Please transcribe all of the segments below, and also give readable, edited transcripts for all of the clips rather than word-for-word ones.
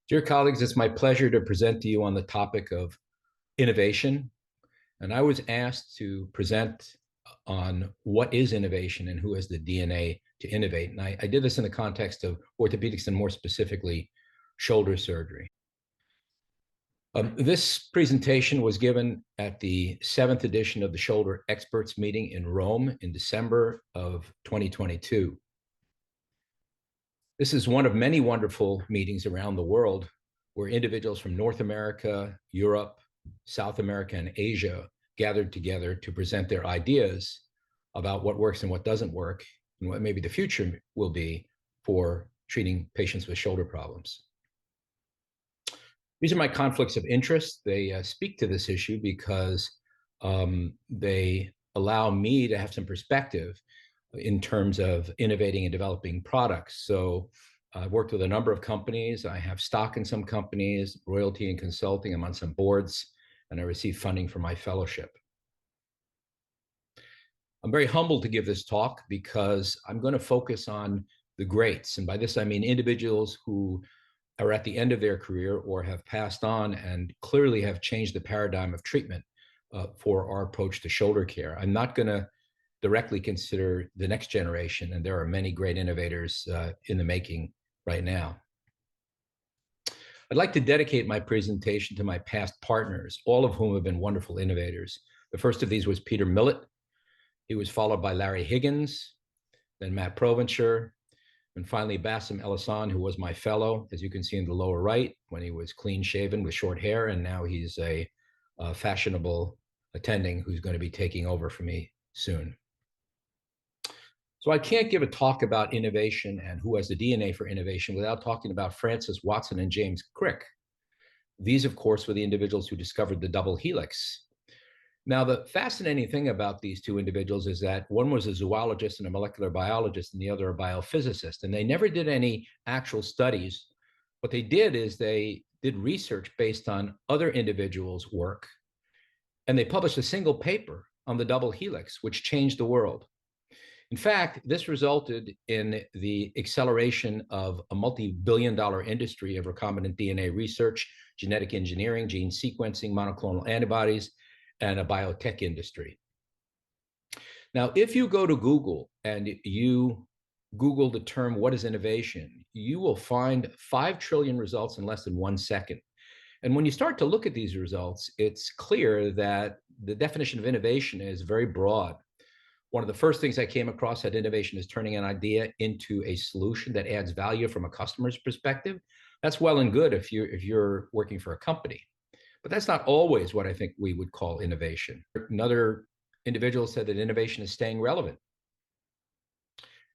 Dear colleagues, it's my pleasure to present to you on the topic of innovation. And I was asked to present on what is innovation and who has the DNA to innovate. And I did this in the context of orthopedics and more specifically, shoulder surgery. This presentation was given at the seventh edition of the Shoulder Experts Meeting in Rome in December of 2022. This is one of many wonderful meetings around the world where individuals from North America, Europe, South America, and Asia gathered together to present their ideas about what works and what doesn't work, and what maybe the future will be for treating patients with shoulder problems. These are my conflicts of interest. They speak to this issue because they allow me to have some perspective in terms of innovating and developing products. So I've worked with a number of companies. I have stock in some companies, royalty and consulting. I'm on some boards, and I receive funding for my fellowship. I'm very humbled to give this talk because I'm going to focus on the greats. And by this, I mean individuals who are at the end of their career or have passed on and clearly have changed the paradigm of treatment for our approach to shoulder care. I'm not going to directly consider the next generation, and there are many great innovators in the making right now. I'd like to dedicate my presentation to my past partners, all of whom have been wonderful innovators. The first of these was Peter Millett. He was followed by Larry Higgins, then Matt Provencher, and finally Bassem El-Hassan, who was my fellow, as you can see in the lower right, when he was clean shaven with short hair, and now he's a fashionable attending who's going to be taking over for me soon. So I can't give a talk about innovation and who has the DNA for innovation without talking about Francis Watson and James Crick. These, of course, were the individuals who discovered the double helix. Now, the fascinating thing about these two individuals is that one was a zoologist and a molecular biologist, and the other a biophysicist, and they never did any actual studies. What they did is they did research based on other individuals' work, and they published a single paper on the double helix, which changed the world. In fact, this resulted in the acceleration of a multi-billion-dollar industry of recombinant DNA research, genetic engineering, gene sequencing, monoclonal antibodies, and a biotech industry. Now, if you go to Google and you Google the term, what is innovation, you will find 5 trillion results in less than 1 second. And when you start to look at these results, it's clear that the definition of innovation is very broad. One of the first things I came across that innovation is turning an idea into a solution that adds value from a customer's perspective. That's well and good if you're working for a company. But that's not always what I think we would call innovation. Another individual said that innovation is staying relevant.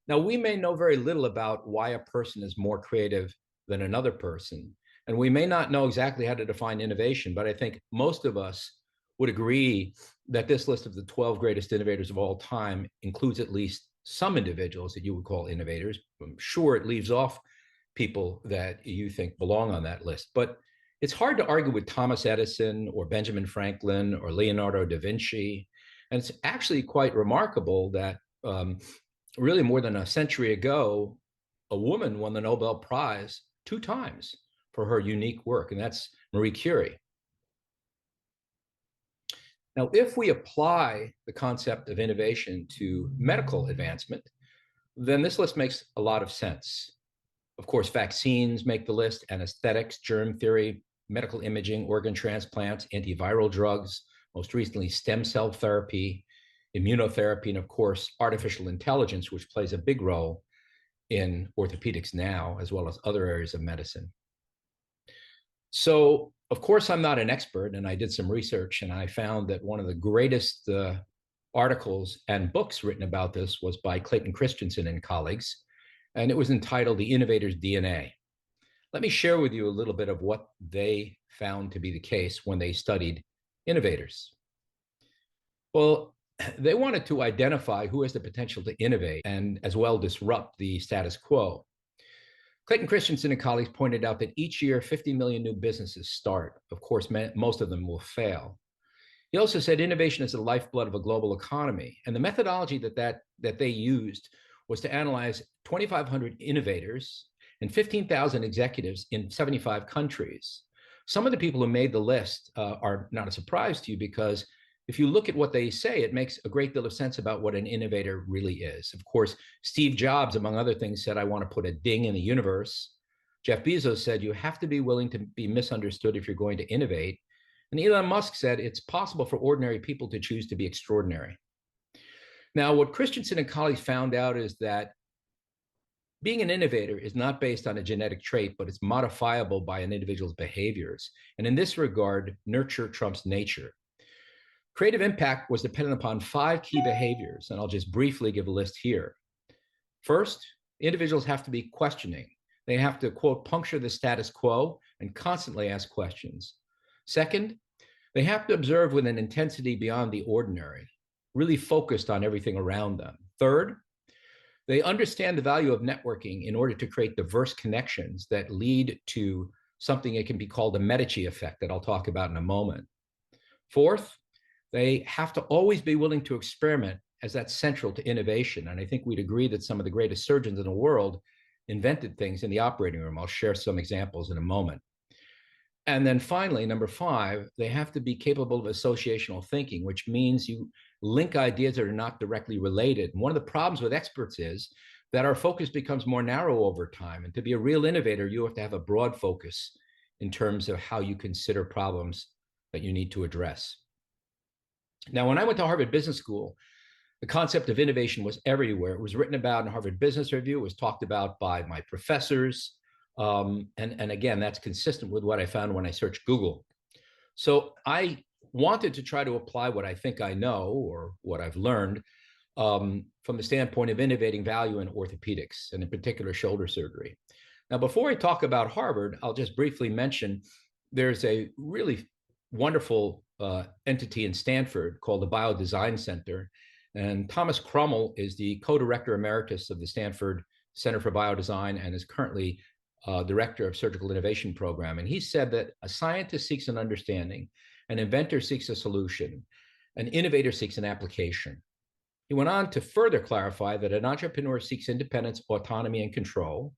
Now, we may know very little about why a person is more creative than another person, and we may not know exactly how to define innovation, but I think most of us would agree that this list of the 12 greatest innovators of all time includes at least some individuals that you would call innovators. I'm sure it leaves off people that you think belong on that list, but it's hard to argue with Thomas Edison or Benjamin Franklin or Leonardo da Vinci. And it's actually quite remarkable that really more than a century ago, a woman won the Nobel Prize 2 times for her unique work, and that's Marie Curie. Now, if we apply the concept of innovation to medical advancement, then this list makes a lot of sense. Of course, vaccines make the list, anesthetics, germ theory, medical imaging, organ transplants, antiviral drugs, most recently stem cell therapy, immunotherapy, and of course, artificial intelligence, which plays a big role in orthopedics now, as well as other areas of medicine. So, of course, I'm not an expert, and I did some research, and I found that one of the greatest articles and books written about this was by Clayton Christensen and colleagues, and it was entitled The Innovator's DNA. Let me share with you a little bit of what they found to be the case when they studied innovators. Well, they wanted to identify who has the potential to innovate and as well disrupt the status quo. Clayton Christensen and colleagues pointed out that each year 50 million new businesses start. Of course, most of them will fail. He also said innovation is the lifeblood of a global economy. And the methodology that they used was to analyze 2,500 innovators and 15,000 executives in 75 countries. Some of the people who made the list are not a surprise to you because if you look at what they say, it makes a great deal of sense about what an innovator really is. Of course, Steve Jobs, among other things, said, I want to put a ding in the universe. Jeff Bezos said, you have to be willing to be misunderstood if you're going to innovate. And Elon Musk said, it's possible for ordinary people to choose to be extraordinary. Now, what Christensen and colleagues found out is that being an innovator is not based on a genetic trait, but it's modifiable by an individual's behaviors. And in this regard, nurture trumps nature. Creative impact was dependent upon 5 key behaviors, and I'll just briefly give a list here. First, individuals have to be questioning. They have to, quote, puncture the status quo and constantly ask questions. Second, they have to observe with an intensity beyond the ordinary, really focused on everything around them. Third, they understand the value of networking in order to create diverse connections that lead to something that can be called a Medici effect that I'll talk about in a moment. Fourth, they have to always be willing to experiment, as that's central to innovation. And I think we'd agree that some of the greatest surgeons in the world invented things in the operating room. I'll share some examples in a moment. And then finally, number 5, they have to be capable of associational thinking, which means you link ideas that are not directly related. And one of the problems with experts is that our focus becomes more narrow over time. And to be a real innovator, you have to have a broad focus in terms of how you consider problems that you need to address. Now, when I went to Harvard Business School, the concept of innovation was everywhere. It was written about in Harvard Business Review. It was talked about by my professors. And again, that's consistent with what I found when I searched Google. So I wanted to try to apply what I think I know or what I've learned from the standpoint of innovating value in orthopedics, and in particular shoulder surgery. Now, before I talk about Harvard, I'll just briefly mention there's a really wonderful entity in Stanford called the Biodesign Center. And Thomas Krummel is the co-director emeritus of the Stanford Center for Biodesign and is currently director of surgical innovation program. And he said that a scientist seeks an understanding, an inventor seeks a solution, an innovator seeks an application. He went on to further clarify that an entrepreneur seeks independence, autonomy, and control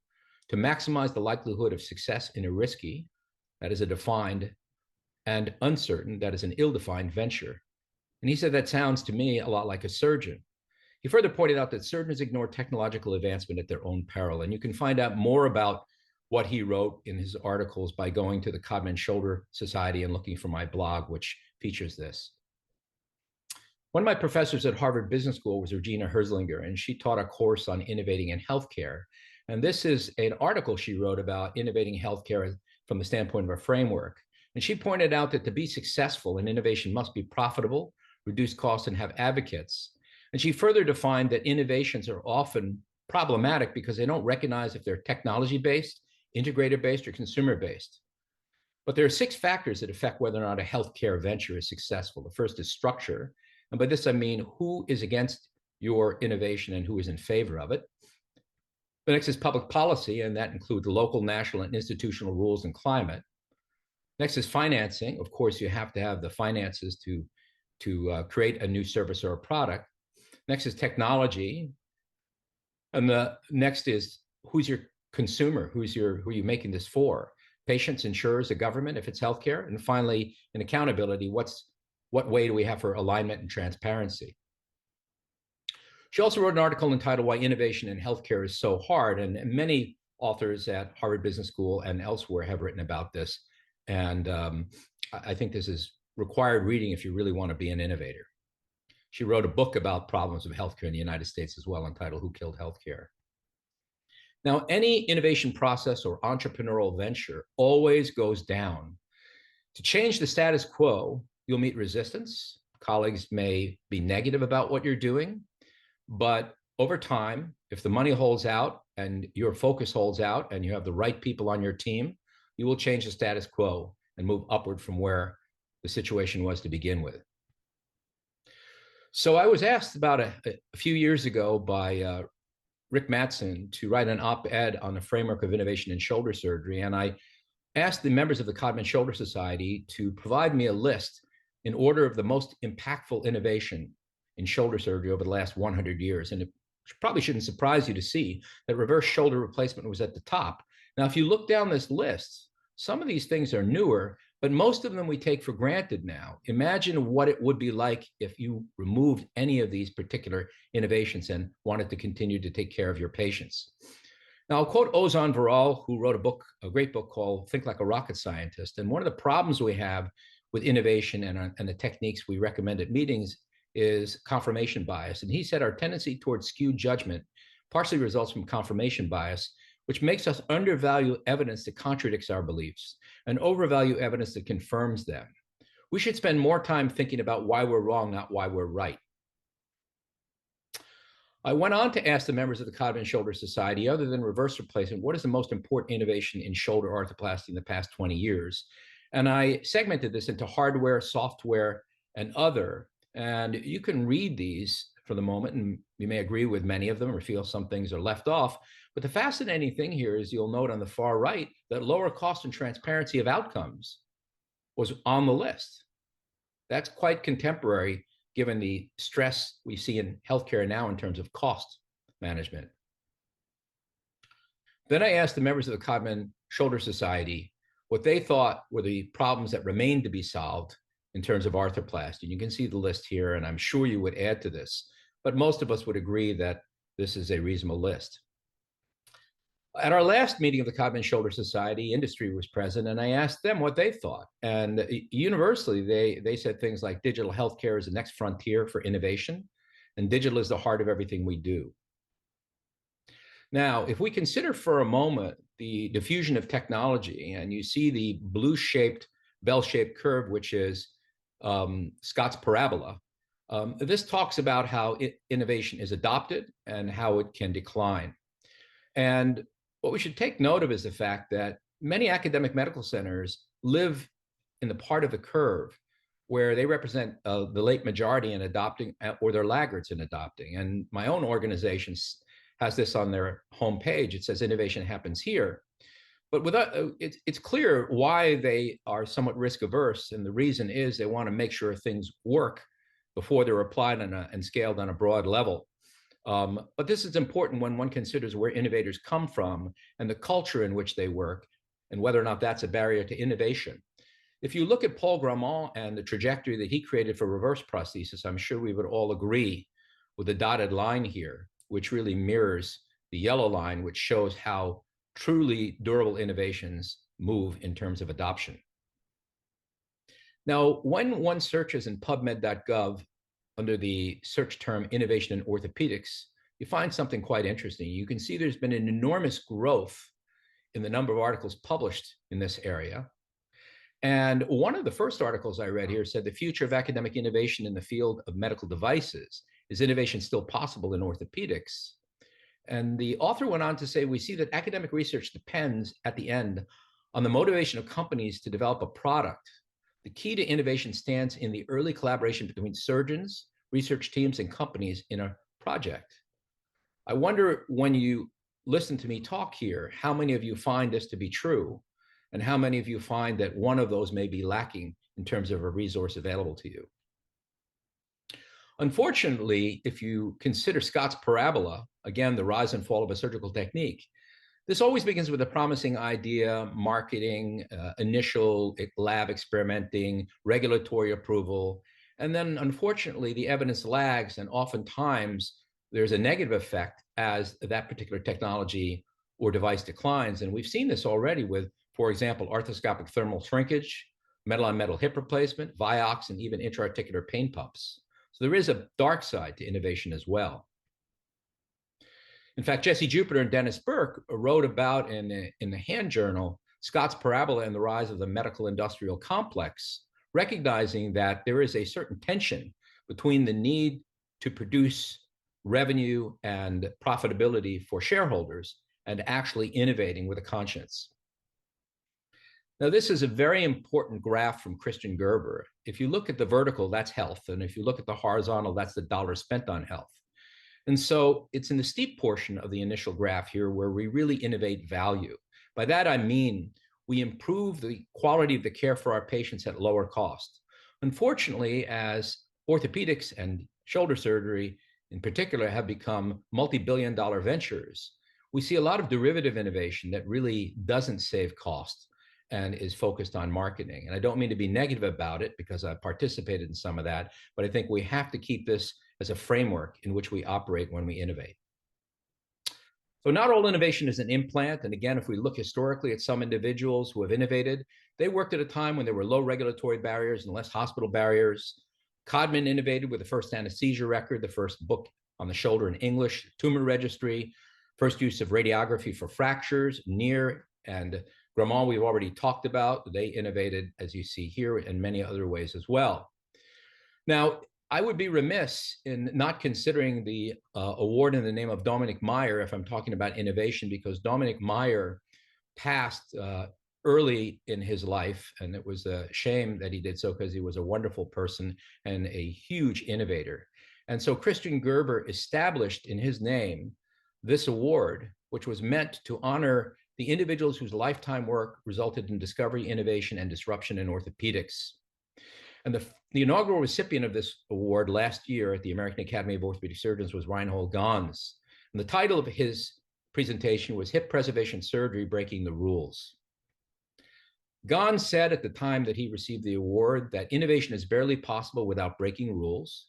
to maximize the likelihood of success in a risky, that is a defined, and uncertain, that is an ill-defined venture. And he said that sounds to me a lot like a surgeon. He further pointed out that surgeons ignore technological advancement at their own peril. And you can find out more about what he wrote in his articles by going to the Codman Shoulder Society and looking for my blog, which features this. One of my professors at Harvard Business School was Regina Herzlinger, and she taught a course on innovating in healthcare. And this is an article she wrote about innovating healthcare from the standpoint of a framework. And she pointed out that to be successful in innovation must be profitable, reduce costs, and have advocates. And she further defined that innovations are often problematic because they don't recognize if they're technology-based, integrated-based, or consumer-based. But there are 6 factors that affect whether or not a healthcare venture is successful. The first is structure. And by this, I mean who is against your innovation and who is in favor of it. The next is public policy, and that includes local, national, and institutional rules and climate. Next is financing. Of course, you have to have the finances to create a new service or a product. Next is technology. And the next is who's your consumer? Who are you making this for? Patients, insurers, the government, if it's healthcare. And finally, in accountability, what way do we have for alignment and transparency? She also wrote an article entitled Why Innovation in Healthcare is So Hard. And many authors at Harvard Business School and elsewhere have written about this. And I think this is required reading if you really want to be an innovator. She wrote a book about problems of healthcare in the United States as well, entitled Who Killed Healthcare? Now, any innovation process or entrepreneurial venture always goes down. To change the status quo, you'll meet resistance. Colleagues may be negative about what you're doing, but over time, if the money holds out and your focus holds out and you have the right people on your team, you will change the status quo and move upward from where the situation was to begin with. So I was asked about a few years ago by Rick Mattson to write an op-ed on the framework of innovation in shoulder surgery. And I asked the members of the Codman Shoulder Society to provide me a list in order of the most impactful innovation in shoulder surgery over the last 100 years. And it probably shouldn't surprise you to see that reverse shoulder replacement was at the top. Now, if you look down this list, some of these things are newer, but most of them we take for granted now. Imagine what it would be like if you removed any of these particular innovations and wanted to continue to take care of your patients. Now, I'll quote Ozan Varol, who wrote a great book called Think Like a Rocket Scientist. And one of the problems we have with innovation and the techniques we recommend at meetings is confirmation bias. And he said our tendency towards skewed judgment partially results from confirmation bias, which makes us undervalue evidence that contradicts our beliefs and overvalue evidence that confirms them. We should spend more time thinking about why we're wrong, not why we're right. I went on to ask the members of the Codman Shoulder Society, other than reverse replacement, what is the most important innovation in shoulder arthroplasty in the past 20 years? And I segmented this into hardware, software, and other. And you can read these for the moment, and you may agree with many of them or feel some things are left off. But the fascinating thing here is you'll note on the far right that lower cost and transparency of outcomes was on the list. That's quite contemporary given the stress we see in healthcare now in terms of cost management. Then I asked the members of the Codman Shoulder Society what they thought were the problems that remained to be solved in terms of arthroplasty. You can see the list here, and I'm sure you would add to this, but most of us would agree that this is a reasonable list. At our last meeting of the Codman Shoulder Society, industry was present, and I asked them what they thought. And universally, they said things like digital healthcare is the next frontier for innovation, and digital is the heart of everything we do. Now, if we consider for a moment the diffusion of technology, and you see the blue-shaped, bell-shaped curve, which is Scott's parabola, this talks about how innovation is adopted and how it can decline. And what we should take note of is the fact that many academic medical centers live in the part of the curve where they represent the late majority in adopting, or they're laggards in adopting. And my own organization has this on their homepage. It says innovation happens here. But it's clear why they are somewhat risk averse. And the reason is they want to make sure things work before they're applied and scaled on a broad level. But this is important when one considers where innovators come from and the culture in which they work and whether or not that's a barrier to innovation. If you look at Paul Grammont and the trajectory that he created for reverse prosthesis, I'm sure we would all agree with the dotted line here, which really mirrors the yellow line, which shows how truly durable innovations move in terms of adoption. Now, when one searches in PubMed.gov under the search term innovation in orthopedics, you find something quite interesting. You can see there's been an enormous growth in the number of articles published in this area. And one of the first articles I read here said the future of academic innovation in the field of medical devices. Is innovation still possible in orthopedics? And the author went on to say, we see that academic research depends at the end on the motivation of companies to develop a product. The key to innovation stands in the early collaboration between surgeons, research teams, and companies in a project. I wonder, when you listen to me talk here, how many of you find this to be true? And how many of you find that one of those may be lacking in terms of a resource available to you? Unfortunately, if you consider Scott's parabola, again, the rise and fall of a surgical technique, this always begins with a promising idea, marketing, initial lab experimenting, regulatory approval. And then, unfortunately, the evidence lags, and oftentimes there's a negative effect as that particular technology or device declines. And we've seen this already with, for example, arthroscopic thermal shrinkage, metal-on-metal hip replacement, Vioxx, and even intra-articular pain pumps. So there is a dark side to innovation as well. In fact, Jesse Jupiter and Dennis Burke wrote about in the Hand Journal Scott's parabola and the rise of the medical industrial complex, recognizing that there is a certain tension between the need to produce revenue and profitability for shareholders and actually innovating with a conscience. Now, this is a very important graph from Christian Gerber. If you look at the vertical, that's health. And if you look at the horizontal, that's the dollars spent on health. And so it's in the steep portion of the initial graph here where we really innovate value. By that, I mean we improve the quality of the care for our patients at lower cost. Unfortunately, as orthopedics and shoulder surgery in particular have become multi-billion-dollar ventures, we see a lot of derivative innovation that really doesn't save costs and is focused on marketing. And I don't mean to be negative about it because I've participated in some of that, but I think we have to keep this as a framework in which we operate when we innovate. So not all innovation is an implant. And again, if we look historically at some individuals who have innovated, they worked at a time when there were low regulatory barriers and less hospital barriers. Codman innovated with the first anesthesia record, the first book on the shoulder in English, tumor registry, first use of radiography for fractures, Near and Grammont we've already talked about. They innovated, as you see here, in many other ways as well. Now, I would be remiss in not considering the award in the name of Dominic Meyer if I'm talking about innovation, because Dominic Meyer passed early in his life, and it was a shame that he did so because he was a wonderful person and a huge innovator. And so Christian Gerber established in his name this award, which was meant to honor the individuals whose lifetime work resulted in discovery, innovation, and disruption in orthopedics. And the inaugural recipient of this award last year at the American Academy of Orthopedic Surgeons was Reinhold Gans. And the title of his presentation was Hip Preservation Surgery Breaking the Rules. Gans said at the time that he received the award that innovation is barely possible without breaking rules.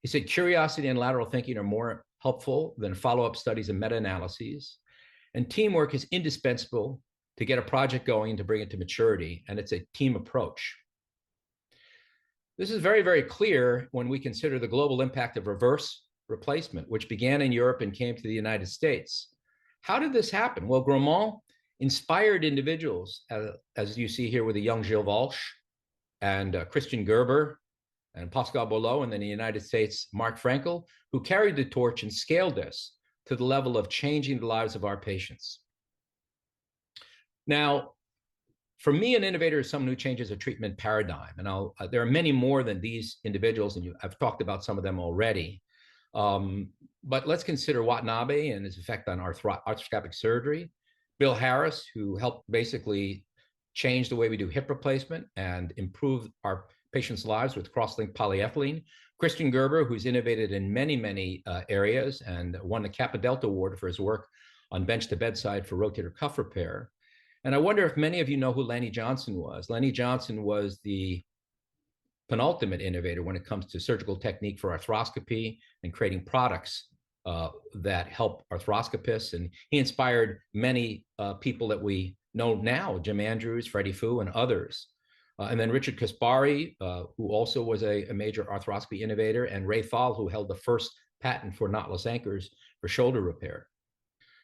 He said curiosity and lateral thinking are more helpful than follow-up studies and meta-analyses. And teamwork is indispensable to get a project going and to bring it to maturity. And it's a team approach. This is very, very clear when we consider the global impact of reverse replacement, which began in Europe and came to the United States. How did this happen? Well, Grammont inspired individuals, as you see here with the young Gilles Walsh and Christian Gerber and Pascal Boileau, and then in the United States, Mark Frankel, who carried the torch and scaled this to the level of changing the lives of our patients. Now, for me, an innovator is someone who changes a treatment paradigm. And there are many more than these individuals, and I've talked about some of them already. But let's consider Watanabe and his effect on arthroscopic surgery. Bill Harris, who helped basically change the way we do hip replacement and improve our patients' lives with cross-linked polyethylene. Christian Gerber, who's innovated in many, many areas and won the Kappa Delta Award for his work on bench to bedside for rotator cuff repair. And I wonder if many of you know who Lanny Johnson was. Lanny Johnson was the penultimate innovator when it comes to surgical technique for arthroscopy and creating products that help arthroscopists. And he inspired many people that we know now, Jim Andrews, Freddie Fu, and others. And then Richard Kaspari, who also was a major arthroscopy innovator, and Ray Thal, who held the first patent for knotless anchors for shoulder repair.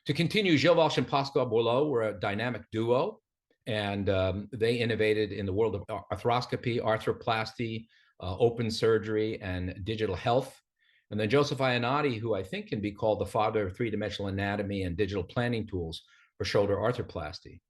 To continue, Gilles Walsh and Pascal Boileau were a dynamic duo, and they innovated in the world of arthroscopy, arthroplasty, open surgery, and digital health. And then Joseph Ionati, who I think can be called the father of three-dimensional anatomy and digital planning tools for shoulder arthroplasty.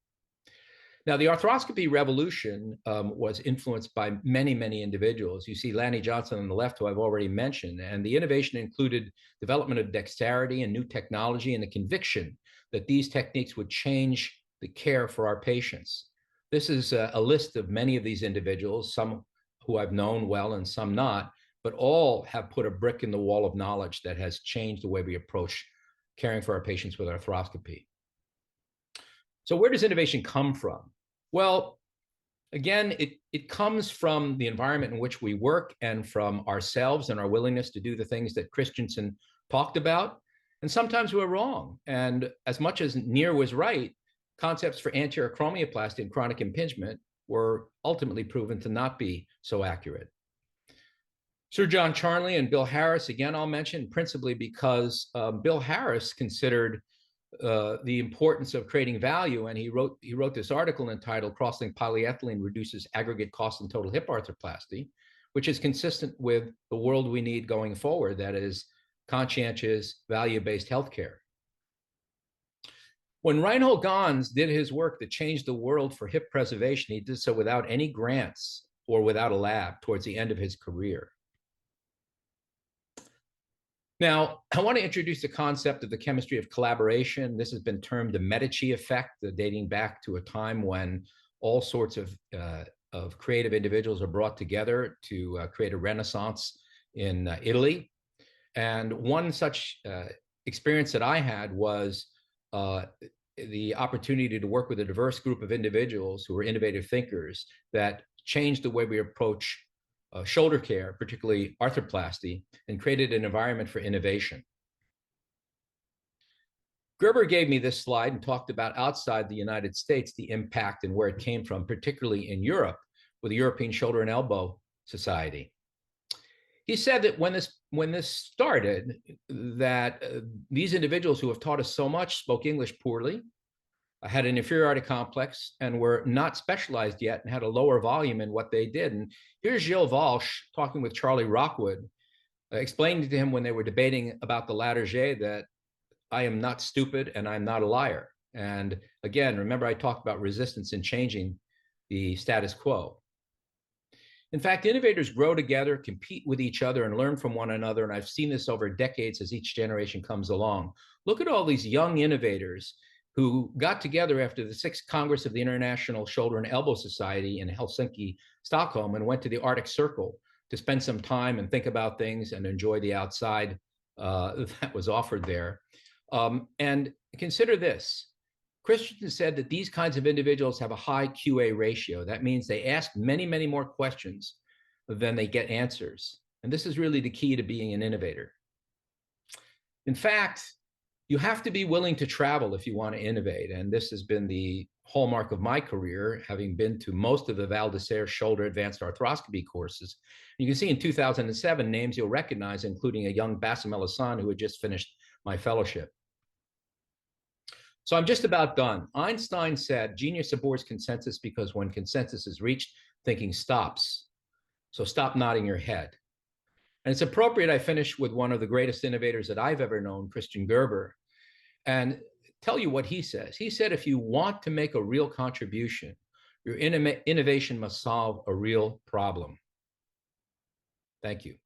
Now, the arthroscopy revolution was influenced by many, many individuals. You see Lanny Johnson on the left, who I've already mentioned, and the innovation included development of dexterity and new technology and the conviction that these techniques would change the care for our patients. This is a list of many of these individuals, some who I've known well and some not, but all have put a brick in the wall of knowledge that has changed the way we approach caring for our patients with arthroscopy. So where does innovation come from? Well, again, it comes from the environment in which we work and from ourselves and our willingness to do the things that Christensen talked about. And sometimes we're wrong. And as much as Near was right, concepts for anterior chromioplasty and chronic impingement were ultimately proven to not be so accurate. Sir John Charnley and Bill Harris, again, I'll mention principally because Bill Harris considered the importance of creating value, and he wrote this article entitled "Cross-Linked Polyethylene Reduces Aggregate Cost in Total Hip Arthroplasty," which is consistent with the world we need going forward, that is conscientious, value-based healthcare. When Reinhold Gans did his work that changed the world for hip preservation, he did so without any grants or without a lab towards the end of his career. Now, I want to introduce the concept of the chemistry of collaboration. This has been termed the Medici effect, dating back to a time when all sorts of creative individuals are brought together to create a renaissance in Italy. And one such experience that I had was uh, the opportunity to work with a diverse group of individuals who are innovative thinkers that changed the way we approach shoulder care, particularly arthroplasty, and created an environment for innovation. Gerber gave me this slide and talked about outside the United States, the impact and where it came from, particularly in Europe with the European Shoulder and Elbow Society. He said that when this started, that these individuals who have taught us so much spoke English poorly, had an inferiority complex, and were not specialized yet and had a lower volume in what they did. And here's Gilles Walsh talking with Charlie Rockwood, explaining to him when they were debating about the Latarjet that I am not stupid and I'm not a liar. And again, remember I talked about resistance in changing the status quo. In fact, innovators grow together, compete with each other, and learn from one another. And I've seen this over decades as each generation comes along. Look at all these young innovators who got together after the 6th Congress of the International Shoulder and Elbow Society in Helsinki, Stockholm, and went to the Arctic Circle to spend some time and think about things and enjoy the outside that was offered there. And consider this. Christensen said that these kinds of individuals have a high QA ratio. That means they ask many, many more questions than they get answers. And this is really the key to being an innovator. In fact, you have to be willing to travel if you want to innovate. And this has been the hallmark of my career, having been to most of the Val d'Isere shoulder advanced arthroscopy courses. You can see in 2007 names you'll recognize, including a young Bassem El-Hassan who had just finished my fellowship. So I'm just about done. Einstein said, genius abhors consensus because when consensus is reached, thinking stops. So stop nodding your head. And it's appropriate I finish with one of the greatest innovators that I've ever known, Christian Gerber, and tell you what he says. He said, if you want to make a real contribution, your innovation must solve a real problem. Thank you.